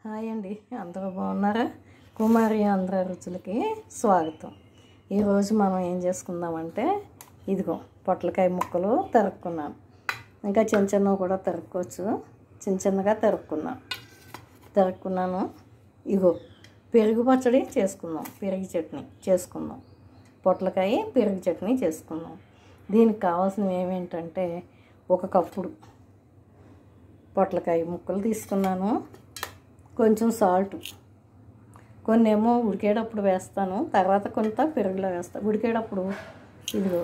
Hi అండి, అందరూ బాగున్నారా? కుమారి ఆంధ్ర రుచులకి స్వాగతం. ఈరోజు మనం ఏం చేసుకుందామంటే ఇదిగో పొట్లకాయ ముక్కలు తరుక్కున్నాను. ఇంకా చిన్న చిన్నవి కూడా తరుక్కోవచ్చు. చిన్న చిన్నగా తరుక్కున్నాను. ఇగో పెరుగు పచ్చడి చేసుకుందాం, పెరుగు చట్నీ చేసుకుందాం. పొట్లకాయ పెరుగు చట్నీ చేసుకుందాం. దీనికి కావాల్సినవి ఏమేంటంటే ఒక కప్పుడు పొట్లకాయ ముక్కలు తీసుకున్నాను, కొంచెం సాల్ట్, కొన్ని ఏమో ఉడికేటప్పుడు వేస్తాను, తర్వాత కొంత పెరుగులో వేస్తాను. ఉడికేటప్పుడు ఇదిగో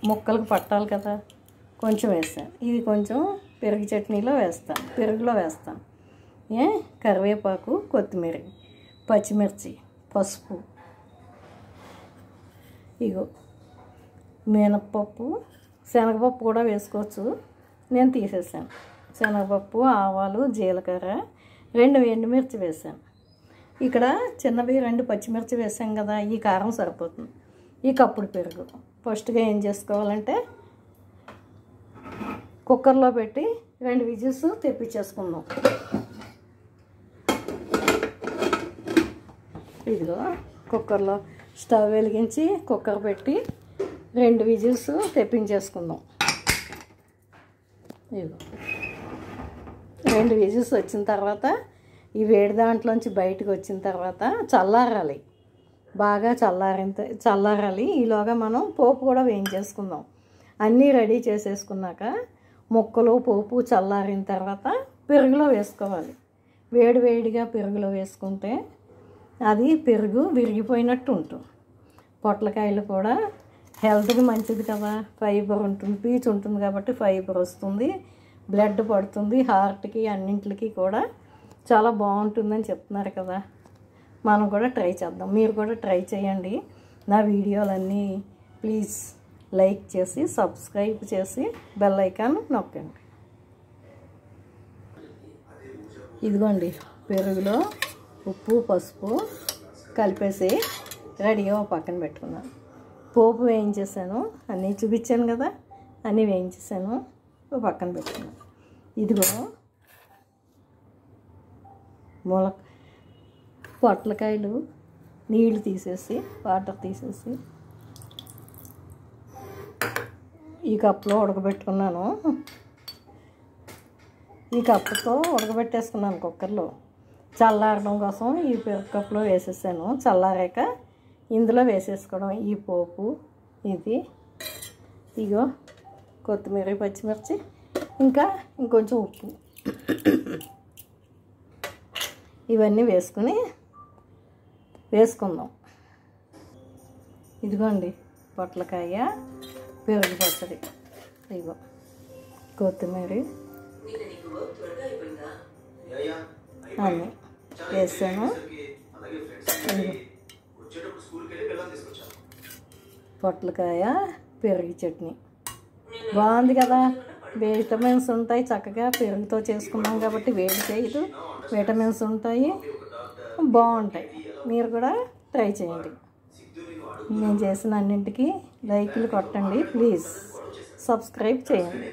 ముక్కలకు పట్టాలి కదా, కొంచెం వేస్తాను. ఇది కొంచెం పెరుగు చట్నీలో వేస్తాను, పెరుగులో వేస్తాను. కరివేపాకు, కొత్తిమీర, పచ్చిమిర్చి, పసుపు, ఇగో మినప్పప్పు, శనగపప్పు కూడా వేసుకోవచ్చు. నేను తీసేసాను. శనగపప్పు, ఆవాలు, జీలకర్ర, 2 ఎండుమిర్చి వేసాను. ఇక్కడ చిన్నవి 2 పచ్చిమిర్చి వేసాం కదా, ఈ కారం సరిపోతుంది. ఈ కప్పుడు పెరుగు ఫస్ట్గా ఏం చేసుకోవాలంటే కుక్కర్లో పెట్టి 2 విజిల్స్ తెప్పించేసుకుందాం. ఇదిగో కుక్కర్లో స్టవ్ వెలిగించి కుక్కర్ పెట్టి 2 విజిల్స్ తెప్పించేసుకుందాం. ఇదిగో 2 విజిల్స్ వచ్చిన తర్వాత ఈ వేడి దాంట్లోంచి బయటకు వచ్చిన తర్వాత చల్లారాలి, బాగా చల్లారాలి. ఈలోగా మనం పోపు కూడా వేయించేసుకుందాం. అన్నీ రెడీ చేసేసుకున్నాక ముక్కలు, పోపు చల్లారిన తర్వాత పెరుగులో వేసుకోవాలి. వేడిగా పెరుగులో వేసుకుంటే అది పెరుగు విరిగిపోయినట్టు ఉంటుంది. పొట్లకాయలు కూడా హెల్త్కి మంచిది కదా, ఫైబర్ ఉంటుంది, పీచు ఉంటుంది కాబట్టి ఫైబర్ వస్తుంది, బ్లడ్ పడుతుంది, హార్ట్కి అన్నింటికి కూడా చాలా బాగుంటుందని చెప్తున్నారు కదా. మనం కూడా ట్రై చేద్దాం, మీరు కూడా ట్రై చేయండి. నా వీడియోలన్నీ ప్లీజ్ లైక్ చేసి సబ్స్క్రైబ్ చేసి బెల్ ఐకాన్ నొక్కండి. ఇదిగోండి పెరుగులో ఉప్పు, పసుపు కలిపేసి రెడీగా పక్కన పెట్టుకున్నాను. పోపు వేయించేసాను, అన్నీ చూపించాను కదా, అన్నీ వేయించేసాను, పక్కన పెట్టుకున్నాను. ఇదిగో పొట్లకాయలు నీళ్ళు తీసేసి, వాటర్ తీసేసి ఈ కప్పులో ఉడకబెట్టుకున్నాను. ఈ కప్పుతో ఉడకబెట్టేసుకున్నాను కుక్కర్లో. చల్లారడం కోసం ఈ పెరుగు కప్పులో వేసేసాను. చల్లారాక ఇందులో వేసేసుకోవడం ఈ పోపు, ఇది ఇగో కొత్తిమీర, పచ్చిమిర్చి, ఇంకా ఇంకొంచెం ఉప్పు, ఇవన్నీ వేసుకుందాం. ఇదిగోండి పొట్లకాయ పెరుగు పచ్చడి. ఇగో కొత్తిమీర అన్నీ వేసాను. పొట్లకాయ పెరుగు చట్నీ బాగుంది కదా, విటమిన్స్ ఉంటాయి. చక్కగా పెరుగుతో చేసుకున్నాం కాబట్టి వేడి చేయదు, విటమిన్స్ ఉంటాయి, బాగుంటాయి. మీరు కూడా ట్రై చేయండి. నేను చేసిన అన్నింటికి లైక్లు కొట్టండి, ప్లీజ్ సబ్స్క్రైబ్ చేయండి.